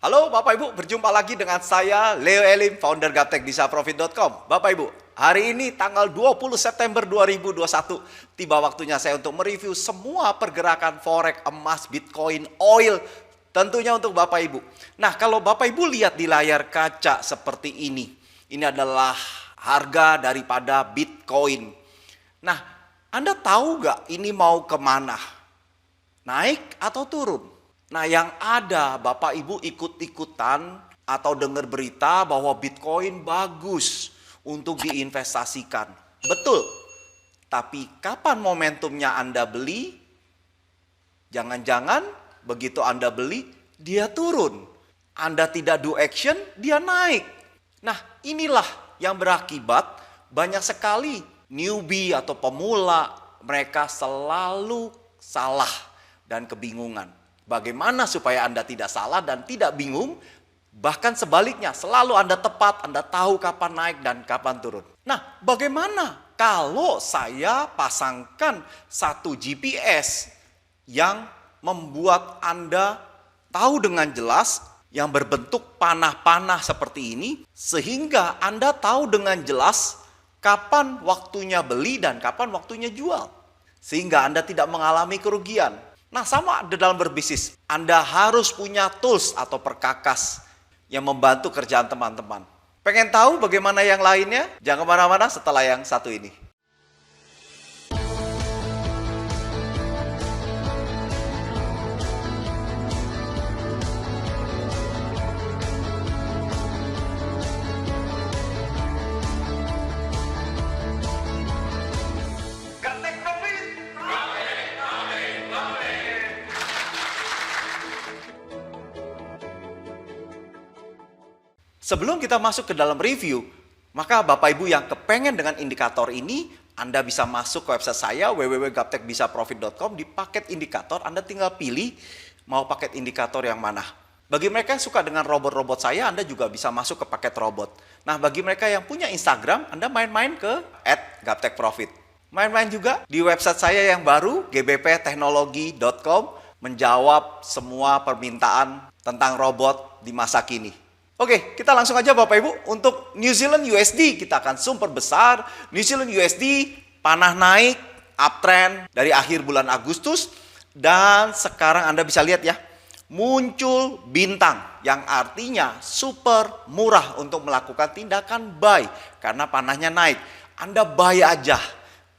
Halo Bapak Ibu, berjumpa lagi dengan saya Leo Elim, founder gaptekbisaprofit.com. Bapak Ibu, hari ini tanggal 20 September 2021, tiba waktunya saya untuk mereview semua pergerakan forex, emas, bitcoin, oil, tentunya untuk Bapak Ibu. Nah, kalau Bapak Ibu lihat di layar kaca seperti ini adalah harga daripada bitcoin. Nah, Anda tahu nggak ini mau kemana? Naik atau turun? Nah, yang ada Bapak Ibu ikut-ikutan atau dengar berita bahwa Bitcoin bagus untuk diinvestasikan. Betul. Tapi kapan momentumnya Anda beli? Jangan-jangan begitu Anda beli, dia turun. Anda tidak do action, dia naik. Nah, inilah yang berakibat banyak sekali newbie atau pemula, mereka selalu salah dan kebingungan. Bagaimana supaya Anda tidak salah dan tidak bingung? Bahkan sebaliknya, selalu Anda tepat, Anda tahu kapan naik dan kapan turun. Nah, bagaimana kalau saya pasangkan satu GPS yang membuat Anda tahu dengan jelas, yang berbentuk panah-panah seperti ini, sehingga Anda tahu dengan jelas kapan waktunya beli dan kapan waktunya jual. Sehingga Anda tidak mengalami kerugian. Nah, sama dalam berbisnis. Anda harus punya tools atau perkakas yang membantu kerjaan teman-teman. Pengen tahu bagaimana yang lainnya? Jangan kemana-mana setelah yang satu ini. Sebelum kita masuk ke dalam review, maka Bapak Ibu yang kepengen dengan indikator ini, Anda bisa masuk ke website saya www.gaptekbisaprofit.com. Di paket indikator Anda tinggal pilih mau paket indikator yang mana. Bagi mereka yang suka dengan robot-robot saya, Anda juga bisa masuk ke paket robot. Nah, bagi mereka yang punya Instagram, Anda main-main ke @gaptekprofit. Main-main juga di website saya yang baru gbpteknologi.com, menjawab semua permintaan tentang robot di masa kini. Oke, kita langsung aja Bapak Ibu. Untuk New Zealand USD, kita akan zoom perbesar. New Zealand USD panah naik, uptrend dari akhir bulan Agustus. Dan sekarang Anda bisa lihat ya, muncul bintang yang artinya super murah untuk melakukan tindakan buy. Karena panahnya naik. Anda buy aja.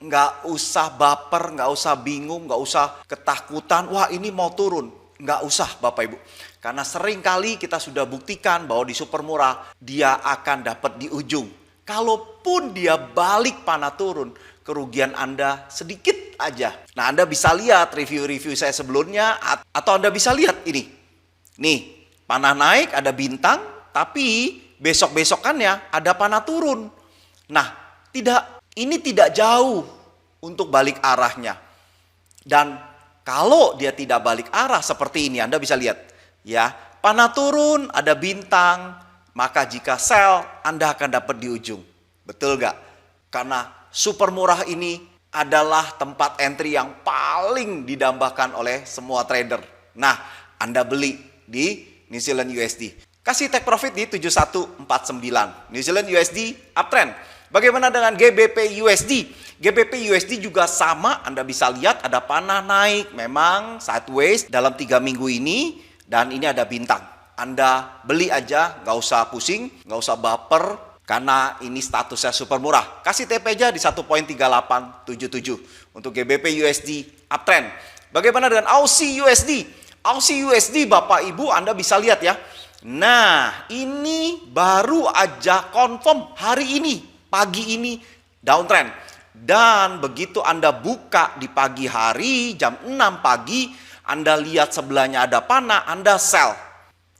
Nggak usah baper, nggak usah bingung, nggak usah ketakutan. Wah, ini mau turun. Nggak usah Bapak Ibu. Karena sering kali kita sudah buktikan bahwa di super murah dia akan dapat di ujung. Kalaupun dia balik panah turun, kerugian Anda sedikit aja. Nah, Anda bisa lihat review-review saya sebelumnya, atau Anda bisa lihat ini. Nih, panah naik ada bintang, tapi besok-besokannya ada panah turun. Nah, ini tidak jauh untuk balik arahnya. Dan kalau dia tidak balik arah seperti ini, Anda bisa lihat. Ya, panah turun, ada bintang, maka jika sell, Anda akan dapat di ujung. Betul gak? Karena super murah ini adalah tempat entry yang paling didambakan oleh semua trader. Nah, Anda beli di New Zealand USD. Kasih take profit di 7149. New Zealand USD uptrend. Bagaimana dengan GBP USD? GBP USD juga sama, Anda bisa lihat ada panah naik, memang sideways dalam 3 minggu ini. Dan ini ada bintang. Anda beli aja, nggak usah pusing, nggak usah baper, karena ini statusnya super murah. Kasih TP aja di 1.3877 untuk GBP USD uptrend. Bagaimana dengan Aussie USD? Aussie USD Bapak Ibu Anda bisa lihat ya. Nah, ini baru aja confirm hari ini, pagi ini downtrend. Dan begitu Anda buka di pagi hari jam 6 pagi, Anda lihat sebelahnya ada panah, Anda sell.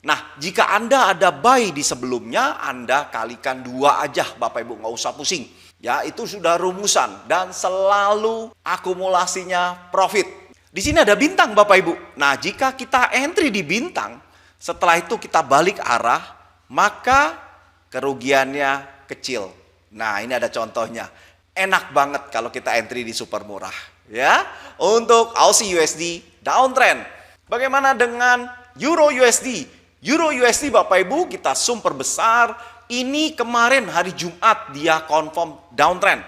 Nah, jika Anda ada buy di sebelumnya, Anda kalikan 2 aja Bapak Ibu, nggak usah pusing. Ya, itu sudah rumusan dan selalu akumulasinya profit. Di sini ada bintang Bapak Ibu. Nah, jika kita entry di bintang, setelah itu kita balik arah, maka kerugiannya kecil. Nah, ini ada contohnya. Enak banget kalau kita entry di super murah. Ya, untuk Aussie USD downtrend. Bagaimana dengan Euro USD? Euro USD Bapak Ibu kita zoom perbesar. Ini kemarin hari Jumat dia confirm downtrend.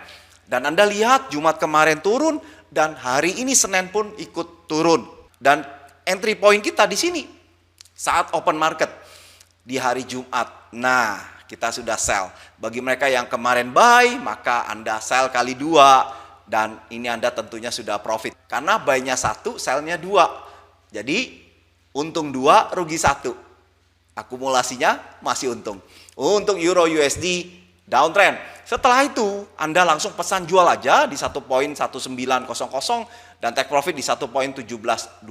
Dan Anda lihat Jumat kemarin turun dan hari ini Senin pun ikut turun. Dan entry point kita di sini saat open market di hari Jumat. Nah, kita sudah sell. Bagi mereka yang kemarin buy, maka Anda sell kali 2 dan ini Anda tentunya sudah profit. Karena buy-nya 1, sell-nya 2. Jadi untung 2, rugi 1. Akumulasinya masih untung. Untuk Euro USD downtrend. Setelah itu Anda langsung pesan jual aja di 1.1900 dan take profit di 1.1725.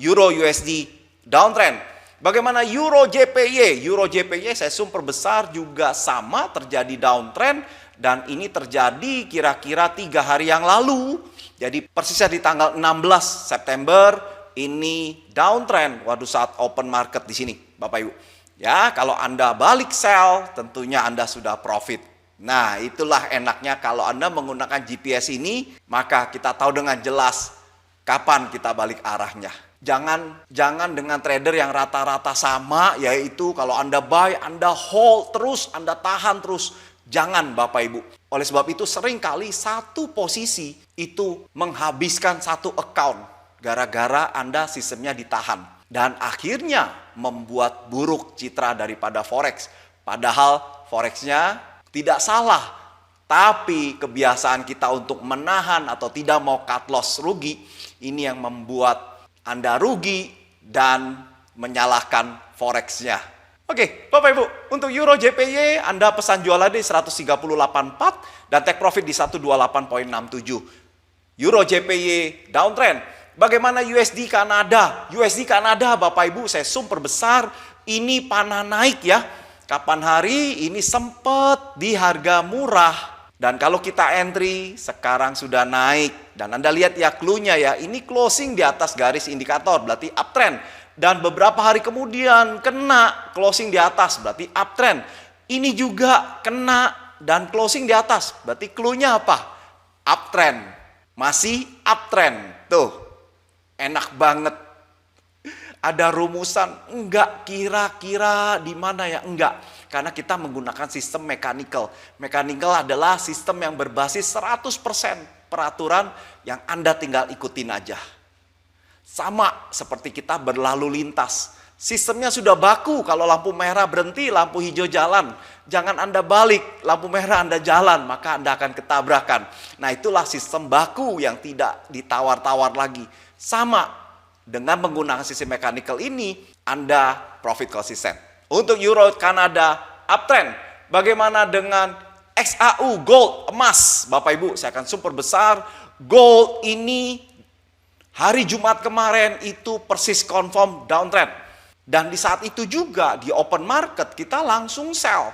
Euro USD downtrend. Bagaimana Euro JPY? Euro JPY saya zoom perbesar juga sama terjadi downtrend dan ini terjadi kira-kira 3 hari yang lalu. Jadi persisnya di tanggal 16 September ini downtrend. Waduh, saat open market di sini, Bapak Ibu. Ya, kalau Anda balik sell, tentunya Anda sudah profit. Nah, itulah enaknya kalau Anda menggunakan GPS ini, maka kita tahu dengan jelas kapan kita balik arahnya. Jangan dengan trader yang rata-rata sama, yaitu kalau Anda buy, Anda hold terus, Anda tahan terus. Jangan Bapak Ibu. Oleh sebab itu seringkali satu posisi itu menghabiskan satu account. Gara-gara Anda sistemnya ditahan. Dan akhirnya membuat buruk citra daripada Forex. Padahal Forexnya tidak salah. Tapi kebiasaan kita untuk menahan atau tidak mau cut loss rugi, ini yang membuat Anda rugi dan menyalahkan Forexnya. Oke, Bapak Ibu, untuk Euro JPY Anda pesan jual di 130.84 dan take profit di 128.67. Euro JPY downtrend. Bagaimana USD Kanada? USD Kanada Bapak Ibu saya zoom perbesar. Ini panah naik ya. Kapan hari ini sempat di harga murah. Dan kalau kita entry sekarang sudah naik. Dan Anda lihat ya clue-nya ya. Ini closing di atas garis indikator berarti uptrend. Dan beberapa hari kemudian kena closing di atas berarti uptrend. Ini juga kena dan closing di atas. Berarti clue-nya apa? Uptrend. Masih uptrend. Tuh. Enak banget. Ada rumusan, enggak kira-kira di mana ya? Enggak. Karena kita menggunakan sistem mechanical. Mechanical adalah sistem yang berbasis 100% peraturan yang Anda tinggal ikutin aja. Sama seperti kita berlalu lintas. Sistemnya sudah baku, kalau lampu merah berhenti, lampu hijau jalan. Jangan Anda balik, lampu merah Anda jalan, maka Anda akan ketabrakan. Nah, itulah sistem baku yang tidak ditawar-tawar lagi. Sama dengan menggunakan sistem mechanical ini, Anda profit konsisten. Untuk Euro Kanada uptrend. Bagaimana dengan XAU gold emas? Bapak Ibu, saya akan super besar. Gold ini hari Jumat kemarin itu persis confirm downtrend. Dan di saat itu juga di open market kita langsung sell.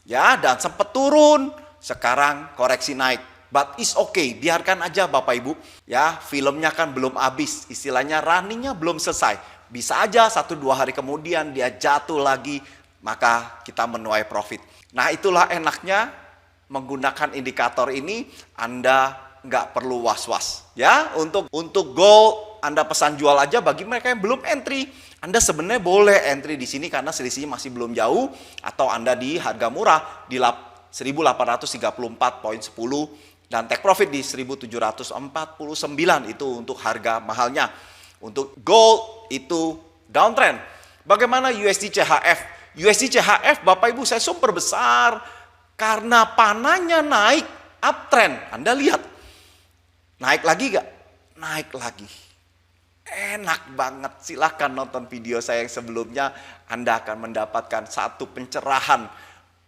Ya, dan sempat turun, sekarang koreksi naik. But it's okay, biarkan aja Bapak Ibu. Ya, filmnya kan belum habis, istilahnya runningnya belum selesai. Bisa aja 1-2 hari kemudian dia jatuh lagi, maka kita menuai profit. Nah, itulah enaknya menggunakan indikator ini, Anda nggak perlu was-was. Ya, untuk gold Anda pesan jual aja. Bagi mereka yang belum entry, Anda sebenarnya boleh entry di sini karena selisihnya masih belum jauh, atau Anda di harga murah di 1834.10 dan take profit di 1749 itu untuk harga mahalnya. Untuk gold itu downtrend. Bagaimana USD CHF? USD CHF Bapak Ibu saya super besar karena panahnya naik uptrend. Anda lihat. Naik lagi gak? Naik lagi. Enak banget. Silahkan nonton video saya yang sebelumnya. Anda akan mendapatkan satu pencerahan,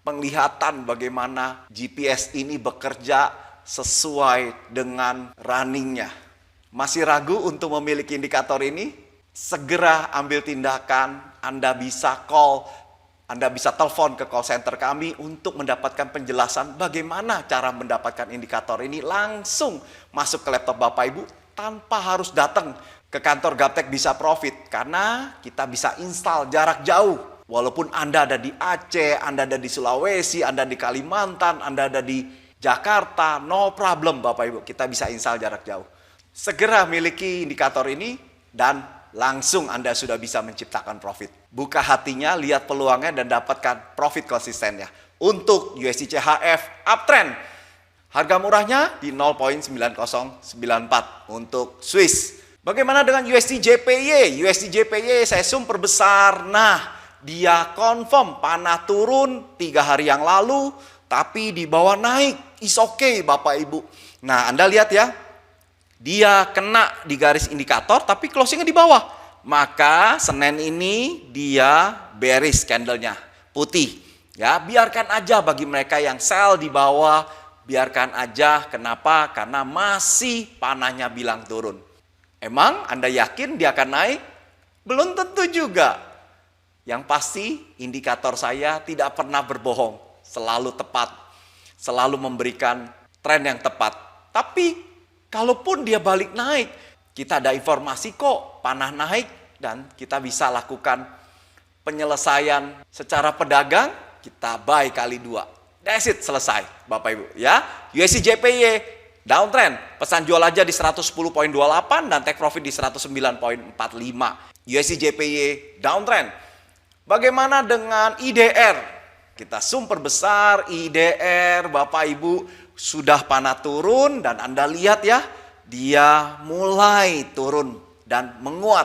penglihatan bagaimana GPS ini bekerja sesuai dengan runningnya. Masih ragu untuk memiliki indikator ini? Segera ambil tindakan. Anda bisa call, Anda bisa telepon ke call center kami untuk mendapatkan penjelasan bagaimana cara mendapatkan indikator ini. Langsung masuk ke laptop Bapak Ibu tanpa harus datang ke kantor Gaptek Bisa Profit. Karena kita bisa install jarak jauh. Walaupun Anda ada di Aceh, Anda ada di Sulawesi, Anda di Kalimantan, Anda ada di Jakarta, no problem Bapak Ibu, kita bisa install jarak jauh. Segera miliki indikator ini dan langsung Anda sudah bisa menciptakan profit. Buka hatinya, lihat peluangnya, dan dapatkan profit konsistennya. Untuk USD CHF uptrend, harga murahnya di 0.9094 untuk Swiss. Bagaimana dengan USD JPY? USD JPY saya zoom perbesar. Nah, dia confirm panah turun 3 hari yang lalu, tapi di bawah naik. Is okay Bapak Ibu. Nah, Anda lihat ya, dia kena di garis indikator, tapi closingnya di bawah. Maka Senin ini dia bearish candlenya, putih. Ya, biarkan aja bagi mereka yang sell di bawah, biarkan aja. Kenapa? Karena masih panahnya bilang turun. Emang Anda yakin dia akan naik? Belum tentu juga. Yang pasti indikator saya tidak pernah berbohong, selalu tepat, selalu memberikan tren yang tepat. Tapi kalaupun dia balik naik, kita ada informasi kok panah naik, dan kita bisa lakukan penyelesaian secara pedagang, kita buy kali 2. That's it, selesai Bapak Ibu ya. USD JPY downtrend, pesan jual aja di 110.28 dan take profit di 109.45. USD JPY downtrend. Bagaimana dengan IDR? Kita zoom perbesar IDR, Bapak Ibu, sudah panah turun, dan Anda lihat ya, dia mulai turun dan menguat.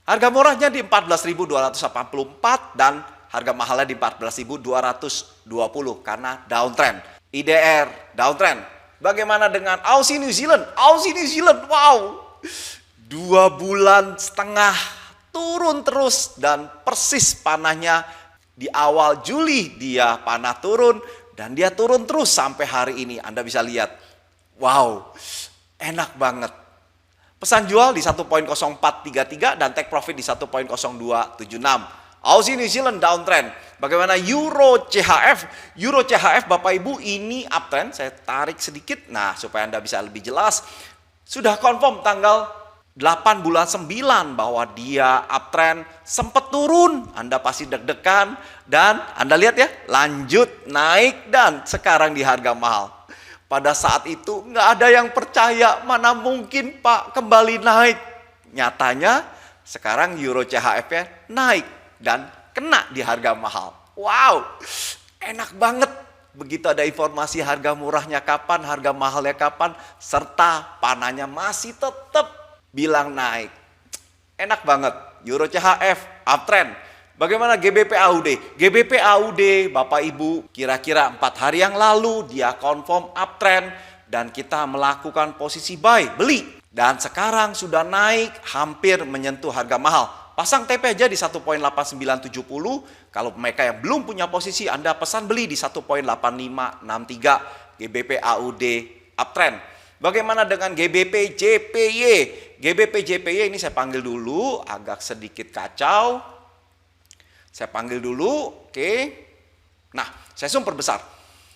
Harga murahnya di 14.284 dan harga mahalnya di 14.220 karena downtrend. IDR downtrend. Bagaimana dengan Aussie New Zealand? Aussie New Zealand, wow, 2,5 bulan turun terus, dan persis panahnya di awal Juli dia panah turun, dan dia turun terus sampai hari ini. Anda bisa lihat, wow, enak banget. Pesan jual di 1.0433 dan take profit di 1.0276. Aussie New Zealand downtrend. Bagaimana Euro CHF? Euro CHF Bapak Ibu ini uptrend. Saya tarik sedikit, nah supaya Anda bisa lebih jelas. Sudah confirm tanggal 8 bulan 9 bahwa dia uptrend, sempat turun, Anda pasti deg-degan, dan Anda lihat ya, lanjut naik dan sekarang di harga mahal. Pada saat itu nggak ada yang percaya, mana mungkin Pak kembali naik. Nyatanya sekarang Euro CHF-nya naik dan kena di harga mahal. Wow, enak banget. Begitu ada informasi harga murahnya kapan, harga mahalnya kapan, serta panahnya masih tetap bilang naik. Enak banget. Euro CHF uptrend. Bagaimana GBP AUD? GBP AUD Bapak Ibu, kira-kira 4 hari yang lalu dia confirm uptrend dan kita melakukan posisi buy, beli. Dan sekarang sudah naik hampir menyentuh harga mahal. Pasang TP aja di 1.8970. Kalau mereka yang belum punya posisi, Anda pesan beli di 1.8563. GBP AUD uptrend. Bagaimana dengan GBP JPY? GBP JPY ini saya panggil dulu, agak sedikit kacau. Saya panggil dulu, oke. Nah, saya zoom perbesar.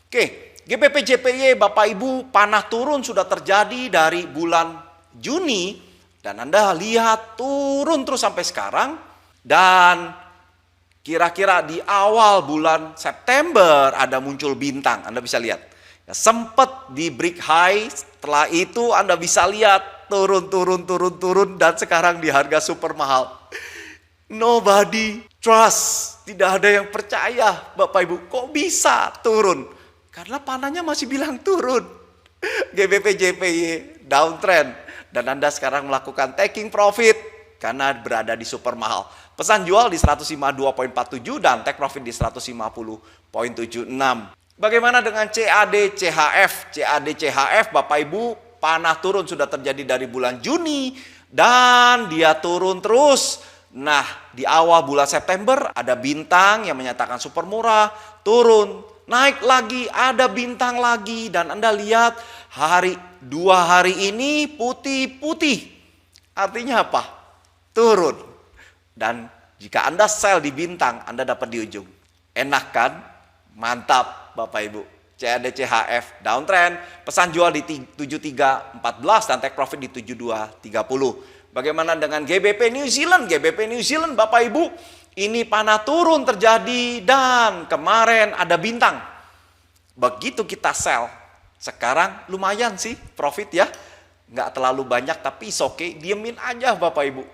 Oke, GBP JPY Bapak Ibu panah turun sudah terjadi dari bulan Juni, dan Anda lihat turun terus sampai sekarang, dan kira-kira di awal bulan September ada muncul bintang, Anda bisa lihat. Ya, sempat di break high, setelah itu Anda bisa lihat turun, dan sekarang di harga super mahal. Nobody trust, tidak ada yang percaya Bapak Ibu, kok bisa turun? Karena panahnya masih bilang turun. GBP JPY downtrend, dan Anda sekarang melakukan taking profit karena berada di super mahal. Pesan jual di 152.47 dan take profit di 150.76. Bagaimana dengan CAD CHF? CAD CHF Bapak Ibu, panah turun sudah terjadi dari bulan Juni dan dia turun terus. Nah, di awal bulan September ada bintang yang menyatakan super murah, turun, naik lagi, ada bintang lagi, dan Anda lihat 2 hari ini putih-putih. Artinya apa? Turun. Dan jika Anda sell di bintang, Anda dapat di ujung. Enak kan? Mantap Bapak Ibu. CAD CHF downtrend, pesan jual di 73.14 dan take profit di 72.30. Bagaimana dengan GBP New Zealand? GBP New Zealand Bapak Ibu, ini panah turun terjadi dan kemarin ada bintang. Begitu kita sell, sekarang lumayan sih profit ya. Nggak terlalu banyak tapi is okay, diemin aja Bapak Ibu.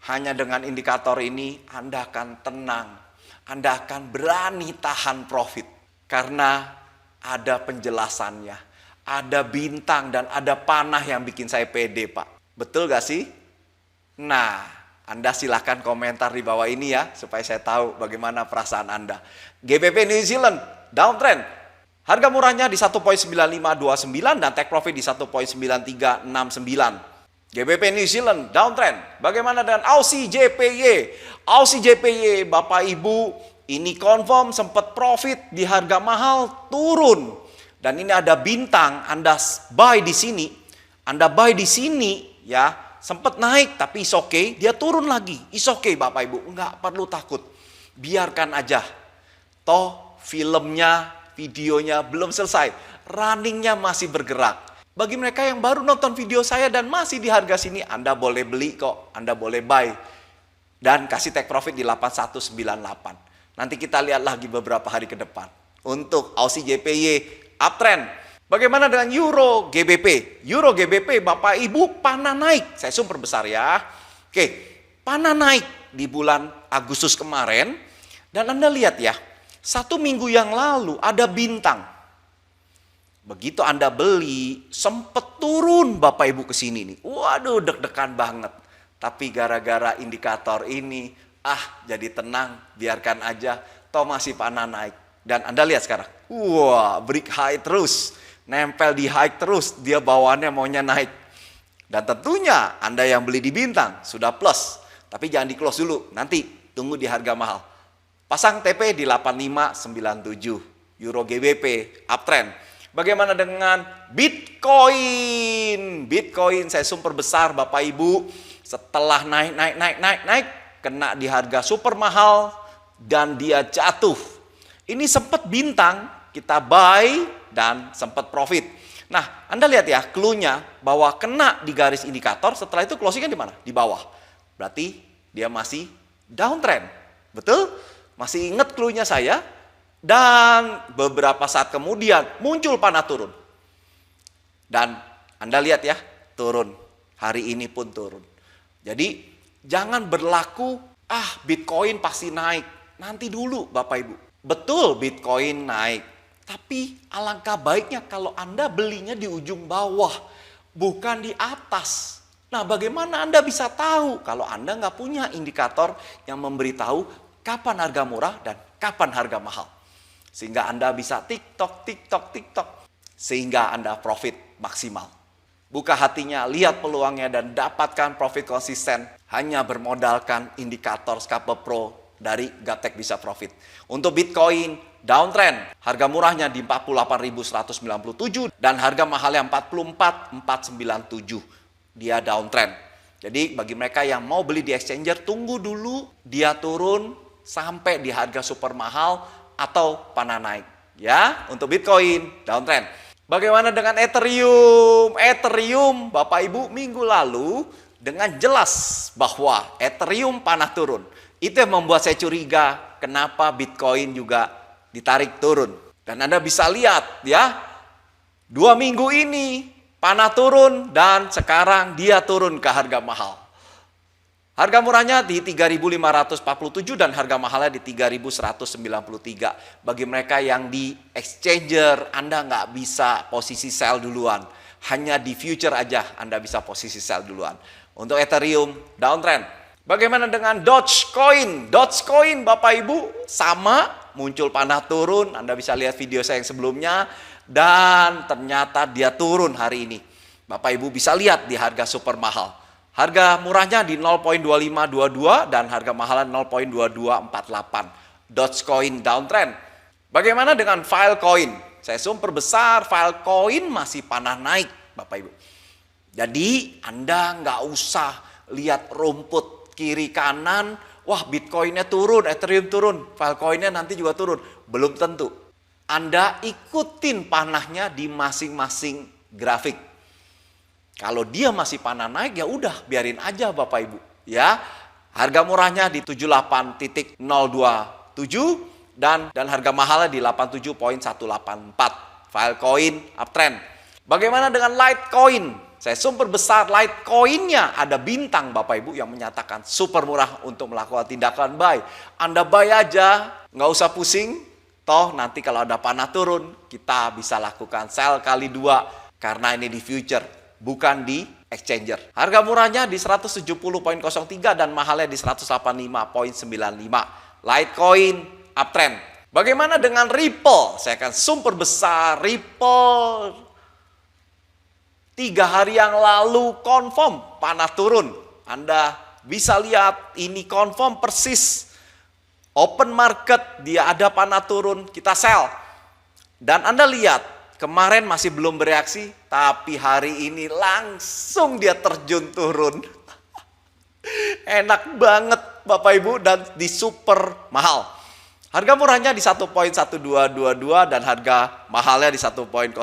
Hanya dengan indikator ini Anda akan tenang. Anda akan berani tahan profit. Karena ada penjelasannya. Ada bintang dan ada panah yang bikin saya pede, Pak. Betul gak sih? Nah, Anda silahkan komentar di bawah ini ya, supaya saya tahu bagaimana perasaan Anda. GBP New Zealand, downtrend. Harga murahnya di 1.9529 dan take profit di 1.9369. GBP New Zealand, downtrend. Bagaimana dengan Aussie JPY? Aussie JPY, Bapak Ibu, ini confirm sempat profit di harga mahal, turun. Dan ini ada bintang, Anda buy di sini. Anda buy di sini, ya, sempat naik, tapi is okay, dia turun lagi. Is okay, Bapak Ibu, nggak perlu takut. Biarkan aja. Toh, filmnya, videonya belum selesai. Runningnya masih bergerak. Bagi mereka yang baru nonton video saya dan masih di harga sini, Anda boleh beli kok, Anda boleh buy. Dan kasih take profit di 8198. Nanti kita lihat lagi beberapa hari ke depan. Untuk Aussie JPY, uptrend. Bagaimana dengan Euro GBP? Euro GBP, Bapak Ibu, panah naik. Saya zoom perbesar ya. Oke, panah naik di bulan Agustus kemarin. Dan Anda lihat ya, 1 minggu yang lalu ada bintang. Begitu Anda beli, sempet turun Bapak Ibu ke sini nih. Waduh, deg-degan banget. Tapi gara-gara indikator ini, jadi tenang, biarkan aja. Toh masih panah naik. Dan Anda lihat sekarang, wah, break high terus. Nempel di high terus, dia bawaannya maunya naik. Dan tentunya Anda yang beli di bintang sudah plus. Tapi jangan di close dulu, nanti tunggu di harga mahal. Pasang TP di 8597. Euro GBP, uptrend. Bagaimana dengan Bitcoin? Bitcoin saya super besar Bapak Ibu. Setelah naik, kena di harga super mahal dan dia jatuh. Ini sempat bintang, kita buy dan sempat profit. Nah, Anda lihat ya, clue-nya bahwa kena di garis indikator, setelah itu closing-nya di mana? Di bawah. Berarti dia masih downtrend. Betul? Masih ingat clue-nya saya? Dan beberapa saat kemudian muncul panah turun. Dan Anda lihat ya, turun. Hari ini pun turun. Jadi jangan berlaku, Bitcoin pasti naik. Nanti dulu Bapak Ibu. Betul Bitcoin naik. Tapi alangkah baiknya kalau Anda belinya di ujung bawah. Bukan di atas. Nah, bagaimana Anda bisa tahu kalau Anda nggak punya indikator yang memberitahu kapan harga murah dan kapan harga mahal. Sehingga Anda bisa TikTok. Sehingga Anda profit maksimal. Buka hatinya, lihat peluangnya dan dapatkan profit konsisten. Hanya bermodalkan indikator Scalper Pro dari Gaptek Bisa Profit. Untuk Bitcoin, downtrend. Harga murahnya di 48.197 dan harga mahalnya 44.497. Dia downtrend. Jadi bagi mereka yang mau beli di exchanger, tunggu dulu dia turun sampai di harga super mahal atau panah naik. Ya, untuk Bitcoin, downtrend. Bagaimana dengan Ethereum? Ethereum, Bapak Ibu, minggu lalu dengan jelas bahwa Ethereum panah turun. Itu yang membuat saya curiga kenapa Bitcoin juga ditarik turun. Dan Anda bisa lihat ya, 2 minggu ini panah turun dan sekarang dia turun ke harga mahal. Harga murahnya di 3.547 dan harga mahalnya di 3.193. Bagi mereka yang di exchanger, Anda nggak bisa posisi sell duluan. Hanya di future aja Anda bisa posisi sell duluan. Untuk Ethereum, downtrend. Bagaimana dengan Dogecoin? Dogecoin Bapak Ibu sama, muncul panah turun. Anda bisa lihat video saya yang sebelumnya. Dan ternyata dia turun hari ini. Bapak Ibu bisa lihat di harga super mahal. Harga murahnya di 0.2522 dan harga mahalnya 0.2248. Dogecoin downtrend. Bagaimana dengan Filecoin? Saya zoom perbesar, Filecoin masih panah naik Bapak Ibu. Jadi Anda nggak usah lihat rumput kiri kanan, wah Bitcoinnya turun, Ethereum turun, Filecoinnya nanti juga turun. Belum tentu. Anda ikutin panahnya di masing-masing grafik. Kalau dia masih panah naik, ya udah biarin aja Bapak Ibu. Ya, harga murahnya di 78.027 dan harga mahalnya di 87.184. Filecoin uptrend. Bagaimana dengan Litecoin? saya super besar Litecoin-nya ada bintang Bapak Ibu yang menyatakan super murah untuk melakukan tindakan buy. Anda buy aja, nggak usah pusing. Toh nanti kalau ada panah turun, kita bisa lakukan sell kali 2 karena ini di future, bukan di exchanger. Harga murahnya di 170.03 dan mahalnya di 185.95. Litecoin uptrend. Bagaimana dengan Ripple? Saya akan super besar Ripple. 3 hari yang lalu confirm panah turun. Anda bisa lihat ini confirm persis. Open market dia ada panah turun, kita sell. Dan Anda lihat kemarin masih belum bereaksi, tapi hari ini langsung dia terjun turun. Enak banget Bapak Ibu dan di super mahal. Harga murahnya di 1.1222 dan harga mahalnya di 1.0180.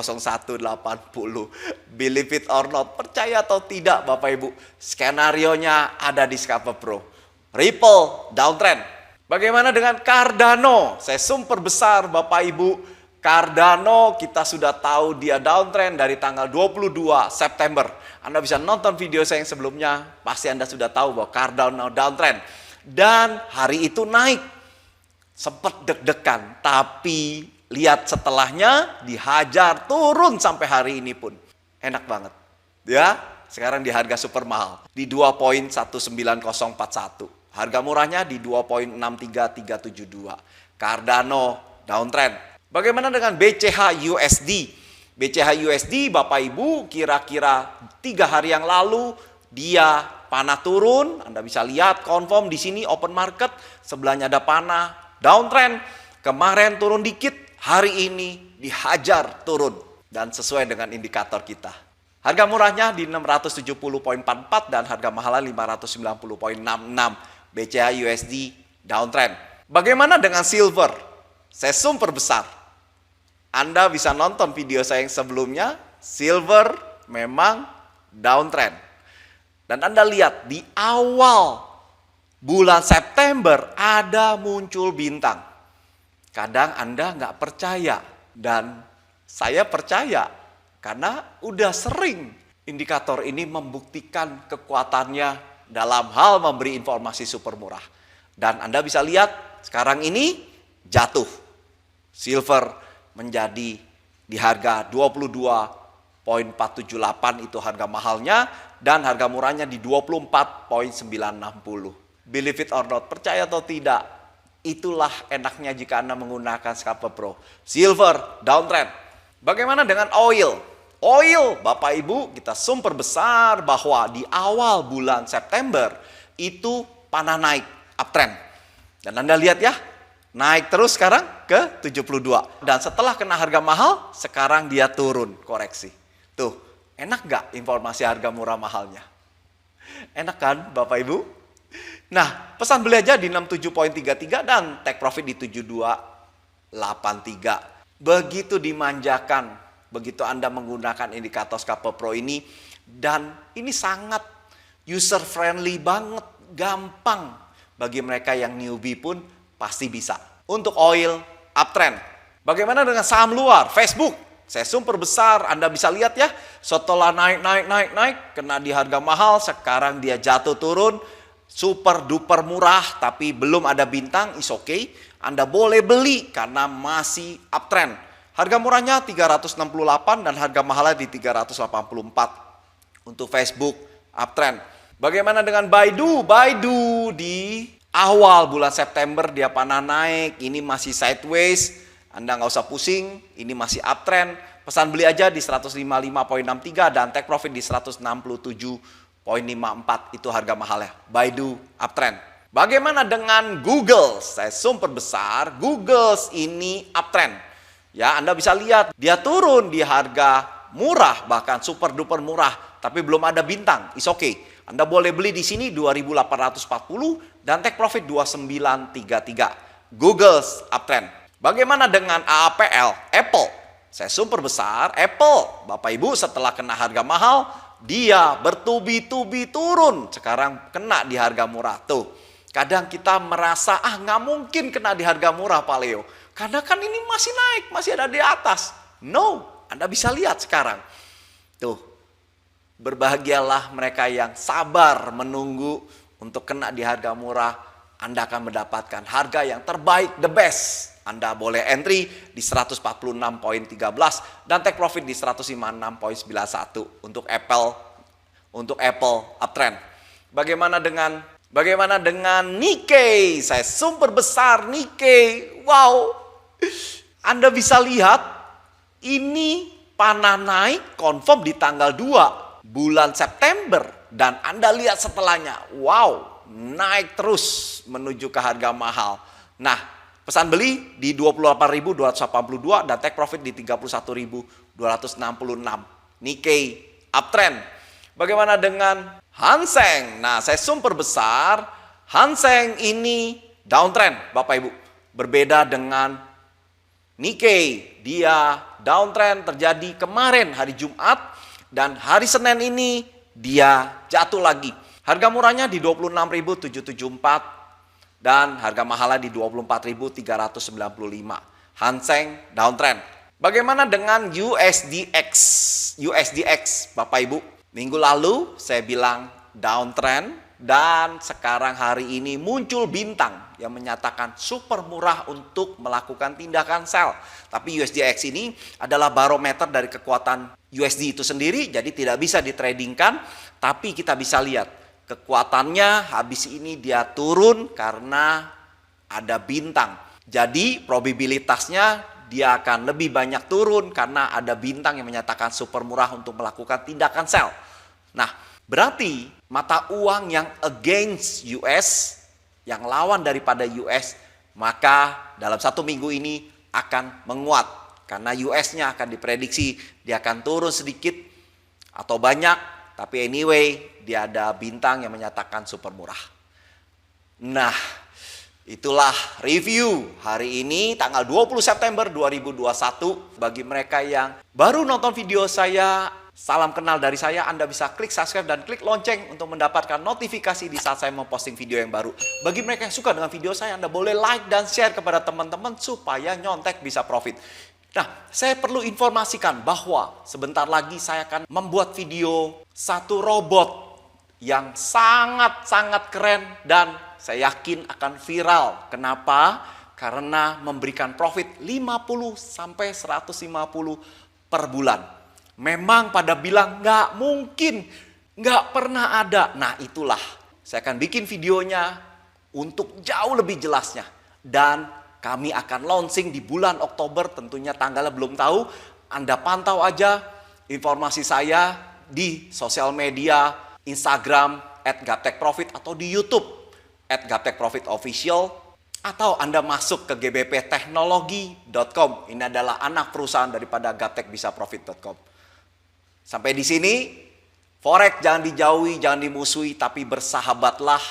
Believe it or not, percaya atau tidak Bapak Ibu, skenarionya ada di Scalper Pro. Ripple downtrend. Bagaimana dengan Cardano? Saya super besar Bapak Ibu. Cardano kita sudah tahu dia downtrend dari tanggal 22 September. Anda bisa nonton video saya yang sebelumnya, pasti Anda sudah tahu bahwa Cardano downtrend. Dan hari itu naik. Sempat deg-degan, tapi lihat setelahnya dihajar turun sampai hari ini pun. Enak banget. Ya, sekarang di harga super mahal. Di 2.19041. Harga murahnya di 2.63372. Cardano downtrend. Bagaimana dengan BCH USD? BCH USD Bapak Ibu kira-kira 3 hari yang lalu dia panah turun. Anda bisa lihat confirm di sini open market, sebelahnya ada panah downtrend. Kemarin turun dikit, hari ini dihajar turun dan sesuai dengan indikator kita. Harga murahnya di 670.44 dan harga mahalnya 590.66. BCH USD downtrend. Bagaimana dengan silver? Saya super besar. Anda bisa nonton video saya yang sebelumnya, silver memang downtrend. Dan Anda lihat di awal bulan September ada muncul bintang. Kadang Anda nggak percaya dan saya percaya karena udah sering indikator ini membuktikan kekuatannya dalam hal memberi informasi super murah. Dan Anda bisa lihat sekarang ini jatuh. Silver menjadi di harga 22.478 itu harga mahalnya dan harga murahnya di 24.960. Believe it or not, percaya atau tidak, itulah enaknya jika Anda menggunakan Scalper Pro. Silver downtrend. Bagaimana dengan oil? Oil, Bapak Ibu, kita super besar bahwa di awal bulan September itu panah naik, uptrend. Dan Anda lihat ya, naik terus sekarang ke 72. Dan setelah kena harga mahal, sekarang dia turun, koreksi. Tuh, enak gak informasi harga murah mahalnya? Enak kan Bapak Ibu? Nah, pesan beli aja di 67.33 dan take profit di 72.83. Begitu dimanjakan, begitu Anda menggunakan indikator Scalper Pro ini, dan ini sangat user friendly banget, gampang bagi mereka yang newbie pun pasti bisa. Untuk oil uptrend. Bagaimana dengan saham luar? Facebook. Saya super besar, Anda bisa lihat ya, setelah naik, kena di harga mahal, sekarang dia jatuh turun. Super duper murah tapi belum ada bintang, is okay. Anda boleh beli karena masih uptrend. Harga murahnya 368 dan harga mahalnya di 384. Untuk Facebook uptrend. Bagaimana dengan Baidu? Baidu di awal bulan September dia panah naik, ini masih sideways. Anda nggak usah pusing, ini masih uptrend. Pesan beli aja di 155.63 dan take profit di 167.54 itu harga mahalnya. Baidu uptrend. Bagaimana dengan Google? Saya super besar. Google ini uptrend. Ya, Anda bisa lihat dia turun di harga murah, bahkan super duper murah, tapi belum ada bintang. Is okay. Anda boleh beli di sini 2.840 dan take profit 2933. Google uptrend. Bagaimana dengan AAPL? Apple. Saya super besar. Apple, Bapak Ibu, setelah kena harga mahal, dia bertubi-tubi turun. Sekarang kena di harga murah. Tuh, kadang kita merasa, nggak mungkin kena di harga murah Pak Leo. Karena kan ini masih naik, masih ada di atas. No, Anda bisa lihat sekarang. Tuh, Berbahagialah mereka yang sabar menunggu untuk kena di harga murah. Anda akan mendapatkan harga yang terbaik, the best. Anda boleh entry di 146.13 dan take profit di 156.91 untuk Apple uptrend. Bagaimana dengan Nikkei? Saya sumber besar Nikkei. Wow. Anda bisa lihat ini panah naik confirm di tanggal 2 bulan September, dan Anda lihat setelahnya, wow, naik terus menuju ke harga mahal. Nah, pesan beli di 28.282 dan take profit di 31.266. Nikkei uptrend. Bagaimana dengan Hang Seng? Nah, saya sumber besar. Hang Seng ini downtrend, Bapak Ibu. Berbeda dengan Nikkei, dia downtrend terjadi kemarin hari Jumat. Dan hari Senin ini dia jatuh lagi. Harga murahnya di 26.774 dan harga mahalnya di 24.395. Hang Seng downtrend. Bagaimana dengan USDX? USDX, Bapak Ibu. Minggu lalu saya bilang downtrend, dan sekarang hari ini muncul bintang yang menyatakan super murah untuk melakukan tindakan sell. Tapi USDX ini adalah barometer dari kekuatan USD itu sendiri, jadi tidak bisa ditradingkan. Tapi kita bisa lihat kekuatannya habis ini dia turun karena ada bintang. Jadi probabilitasnya dia akan lebih banyak turun karena ada bintang yang menyatakan super murah untuk melakukan tindakan sell. Nah, berarti mata uang yang against US, yang lawan daripada US, maka dalam 1 minggu ini akan menguat. Karena US-nya akan diprediksi dia akan turun sedikit atau banyak, tapi anyway dia ada bintang yang menyatakan super murah. Nah, itulah review hari ini tanggal 20 September 2021. Bagi mereka yang baru nonton video saya, salam kenal dari saya. Anda bisa klik subscribe dan klik lonceng untuk mendapatkan notifikasi di saat saya memposting video yang baru. Bagi mereka yang suka dengan video saya, Anda boleh like dan share kepada teman-teman supaya nyontek bisa profit. Nah, saya perlu informasikan bahwa sebentar lagi saya akan membuat video satu robot yang sangat-sangat keren dan saya yakin akan viral. Kenapa? Karena memberikan profit 50 sampai 150 per bulan. Memang pada bilang nggak mungkin, nggak pernah ada. Nah, itulah saya akan bikin videonya untuk jauh lebih jelasnya. Dan kami akan launching di bulan Oktober, tentunya tanggalnya belum tahu. Anda pantau aja informasi saya di sosial media, Instagram @gaptekprofit atau di YouTube @gaptekprofitofficial, atau Anda masuk ke gbpteknologi.com. Ini adalah anak perusahaan daripada gaptekbisaprofit.com. Sampai di sini, forex jangan dijauhi, jangan dimusuhi, tapi bersahabatlah.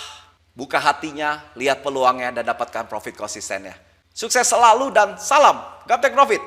Buka hatinya, lihat peluangnya, dan dapatkan profit konsistennya. Sukses selalu dan salam Gaptek Profit.